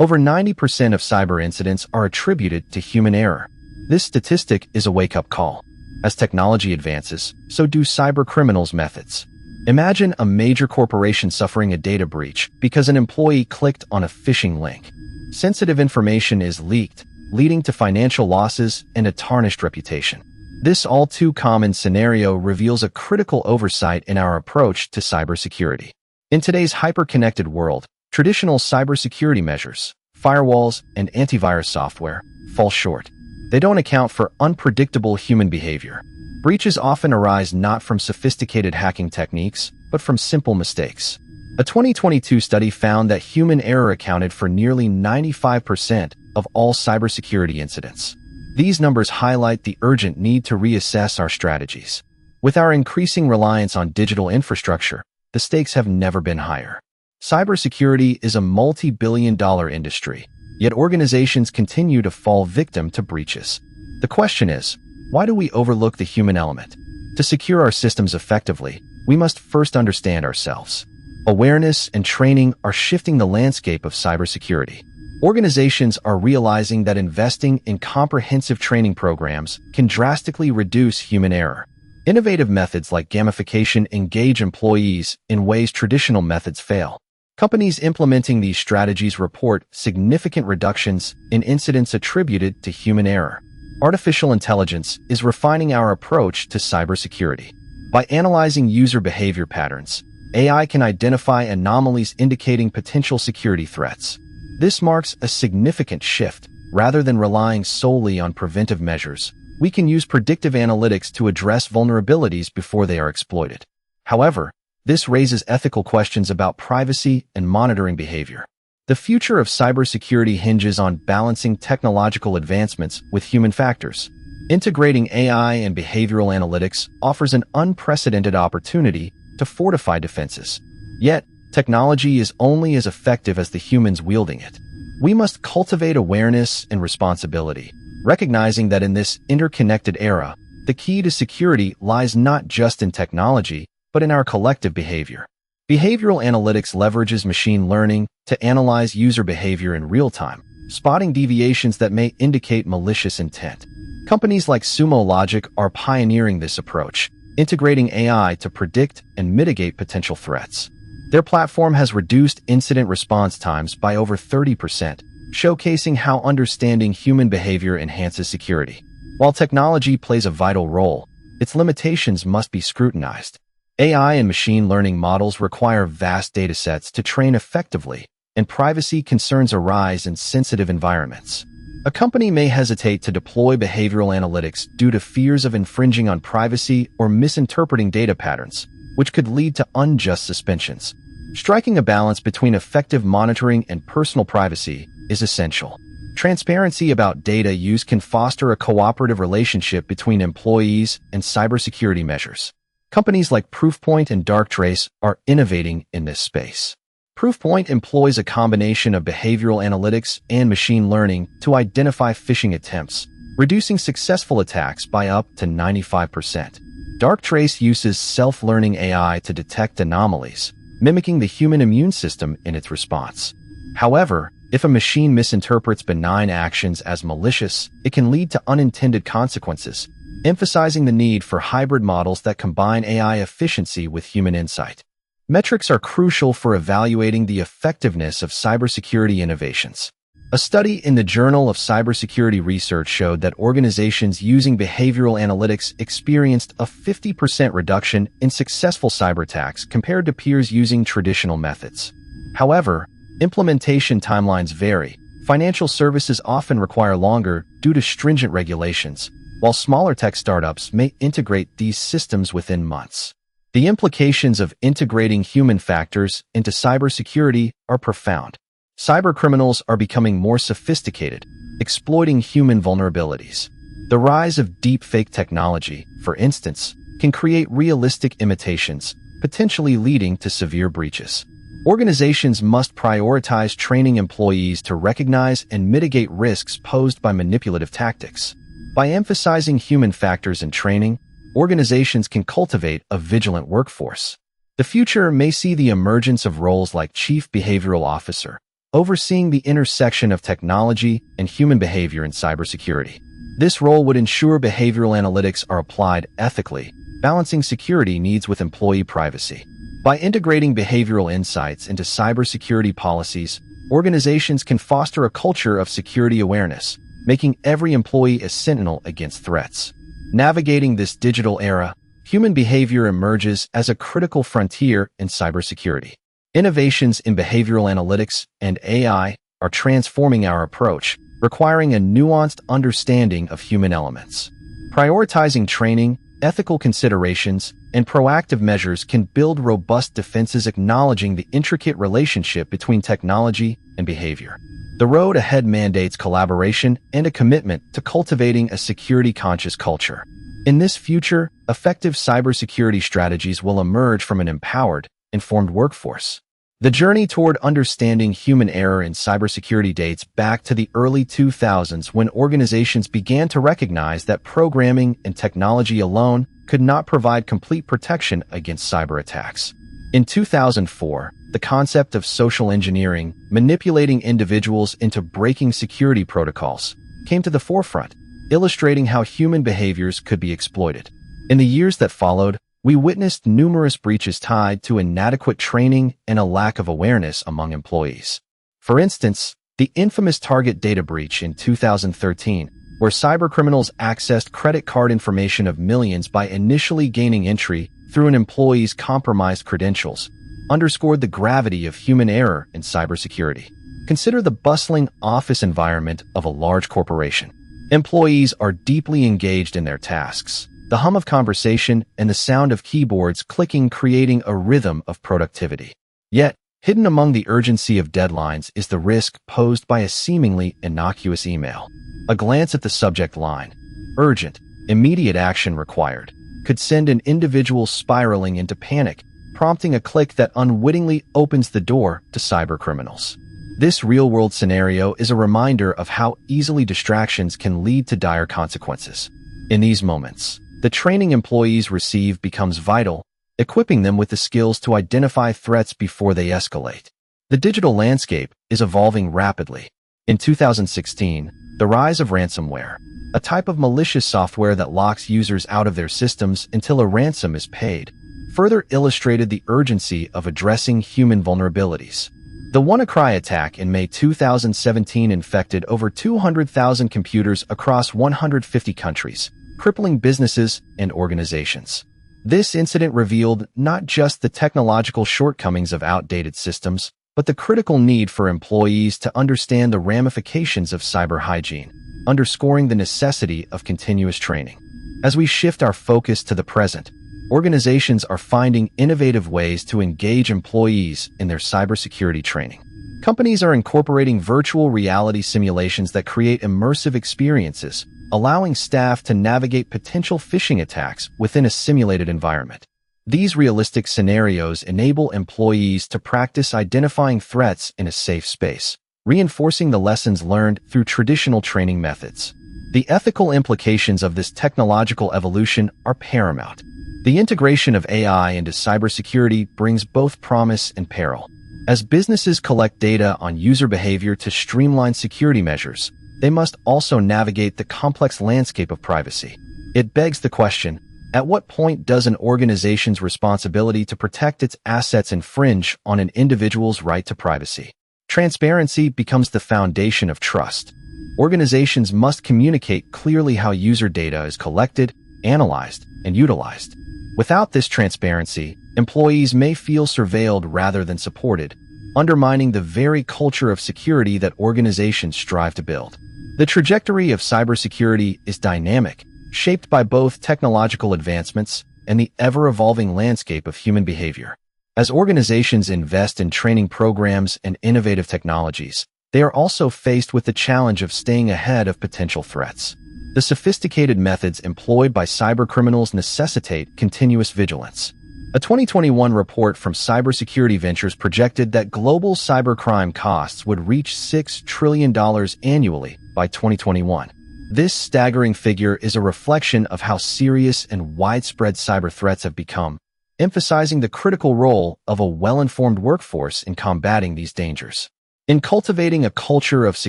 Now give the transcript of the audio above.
Over 90% of cyber incidents are attributed to human error. This statistic is a wake-up call. As technology advances, so do cyber criminals' methods. Imagine a major corporation suffering a data breach because an employee clicked on a phishing link. Sensitive information is leaked, leading to financial losses and a tarnished reputation. This all-too-common scenario reveals a critical oversight in our approach to cybersecurity. In today's hyper-connected world, traditional cybersecurity measures, firewalls, and antivirus software fall short. They don't account for unpredictable human behavior. Breaches often arise not from sophisticated hacking techniques, but from simple mistakes. A 2022 study found that human error accounted for nearly 95% of all cybersecurity incidents. These numbers highlight the urgent need to reassess our strategies. With our increasing reliance on digital infrastructure, the stakes have never been higher. Cybersecurity is a multi-billion-dollar industry, yet organizations continue to fall victim to breaches. The question is, why do we overlook the human element? To secure our systems effectively, we must first understand ourselves. Awareness and training are shifting the landscape of cybersecurity. Organizations are realizing that investing in comprehensive training programs can drastically reduce human error. Innovative methods like gamification engage employees in ways traditional methods fail. Companies implementing these strategies report significant reductions in incidents attributed to human error. Artificial intelligence is refining our approach to cybersecurity. By analyzing user behavior patterns, AI can identify anomalies indicating potential security threats. This marks a significant shift. Rather than relying solely on preventive measures, we can use predictive analytics to address vulnerabilities before they are exploited. However, this raises ethical questions about privacy and monitoring behavior. The future of cybersecurity hinges on balancing technological advancements with human factors. Integrating AI and behavioral analytics offers an unprecedented opportunity to fortify defenses. Yet, technology is only as effective as the humans wielding it. We must cultivate awareness and responsibility, recognizing that in this interconnected era, the key to security lies not just in technology, but in our collective behavior. Behavioral analytics leverages machine learning to analyze user behavior in real time, spotting deviations that may indicate malicious intent. Companies like Sumo Logic are pioneering this approach, integrating AI to predict and mitigate potential threats. Their platform has reduced incident response times by over 30%, showcasing how understanding human behavior enhances security. While technology plays a vital role, its limitations must be scrutinized. AI and machine learning models require vast datasets to train effectively, and privacy concerns arise in sensitive environments. A company may hesitate to deploy behavioral analytics due to fears of infringing on privacy or misinterpreting data patterns, which could lead to unjust suspensions. Striking a balance between effective monitoring and personal privacy is essential. Transparency about data use can foster a cooperative relationship between employees and cybersecurity measures. Companies like Proofpoint and Darktrace are innovating in this space. Proofpoint employs a combination of behavioral analytics and machine learning to identify phishing attempts, reducing successful attacks by up to 95%. Darktrace uses self-learning AI to detect anomalies, mimicking the human immune system in its response. However, if a machine misinterprets benign actions as malicious, it can lead to unintended consequences, emphasizing the need for hybrid models that combine AI efficiency with human insight. Metrics are crucial for evaluating the effectiveness of cybersecurity innovations. A study in the Journal of Cybersecurity Research showed that organizations using behavioral analytics experienced a 50% reduction in successful cyber attacks compared to peers using traditional methods. However, implementation timelines vary. Financial services often require longer due to stringent regulations, while smaller tech startups may integrate these systems within months. The implications of integrating human factors into cybersecurity are profound. Cybercriminals are becoming more sophisticated, exploiting human vulnerabilities. The rise of deepfake technology, for instance, can create realistic imitations, potentially leading to severe breaches. Organizations must prioritize training employees to recognize and mitigate risks posed by manipulative tactics. By emphasizing human factors in training, organizations can cultivate a vigilant workforce. The future may see the emergence of roles like Chief Behavioral Officer, overseeing the intersection of technology and human behavior in cybersecurity. This role would ensure behavioral analytics are applied ethically, balancing security needs with employee privacy. By integrating behavioral insights into cybersecurity policies, organizations can foster a culture of security awareness, making every employee a sentinel against threats. Navigating this digital era, human behavior emerges as a critical frontier in cybersecurity. Innovations in behavioral analytics and AI are transforming our approach, requiring a nuanced understanding of human elements. Prioritizing training, ethical considerations, and proactive measures can build robust defenses acknowledging the intricate relationship between technology and behavior. The road ahead mandates collaboration and a commitment to cultivating a security-conscious culture. In this future, effective cybersecurity strategies will emerge from an empowered, informed workforce. The journey toward understanding human error in cybersecurity dates back to the early 2000s when organizations began to recognize that programming and technology alone could not provide complete protection against cyber attacks. In 2004, the concept of social engineering, manipulating individuals into breaking security protocols, came to the forefront, illustrating how human behaviors could be exploited. In the years that followed, we witnessed numerous breaches tied to inadequate training and a lack of awareness among employees. For instance, the infamous Target data breach in 2013, where cybercriminals accessed credit card information of millions by initially gaining entry through an employee's compromised credentials, underscored the gravity of human error in cybersecurity. Consider the bustling office environment of a large corporation. Employees are deeply engaged in their tasks, the hum of conversation and the sound of keyboards clicking creating a rhythm of productivity. Yet, hidden among the urgency of deadlines is the risk posed by a seemingly innocuous email. A glance at the subject line, urgent, immediate action required, could send an individual spiraling into panic, prompting a click that unwittingly opens the door to cybercriminals. This real-world scenario is a reminder of how easily distractions can lead to dire consequences. In these moments, the training employees receive becomes vital, equipping them with the skills to identify threats before they escalate. The digital landscape is evolving rapidly. In 2016, the rise of ransomware, a type of malicious software that locks users out of their systems until a ransom is paid, further illustrated the urgency of addressing human vulnerabilities. The WannaCry attack in May 2017 infected over 200,000 computers across 150 countries, crippling businesses and organizations. This incident revealed not just the technological shortcomings of outdated systems, but the critical need for employees to understand the ramifications of cyber hygiene, underscoring the necessity of continuous training. As we shift our focus to the present, organizations are finding innovative ways to engage employees in their cybersecurity training. Companies are incorporating virtual reality simulations that create immersive experiences, allowing staff to navigate potential phishing attacks within a simulated environment. These realistic scenarios enable employees to practice identifying threats in a safe space, reinforcing the lessons learned through traditional training methods. The ethical implications of this technological evolution are paramount. The integration of AI into cybersecurity brings both promise and peril. As businesses collect data on user behavior to streamline security measures, they must also navigate the complex landscape of privacy. It begs the question, at what point does an organization's responsibility to protect its assets infringe on an individual's right to privacy? Transparency becomes the foundation of trust. Organizations must communicate clearly how user data is collected, analyzed, and utilized. Without this transparency, employees may feel surveilled rather than supported, undermining the very culture of security that organizations strive to build. The trajectory of cybersecurity is dynamic, shaped by both technological advancements and the ever-evolving landscape of human behavior. As organizations invest in training programs and innovative technologies, they are also faced with the challenge of staying ahead of potential threats. The sophisticated methods employed by cybercriminals necessitate continuous vigilance. A 2021 report from Cybersecurity Ventures projected that global cybercrime costs would reach $6 trillion annually by 2021. This staggering figure is a reflection of how serious and widespread cyber threats have become, emphasizing the critical role of a well-informed workforce in combating these dangers. In cultivating a culture of security,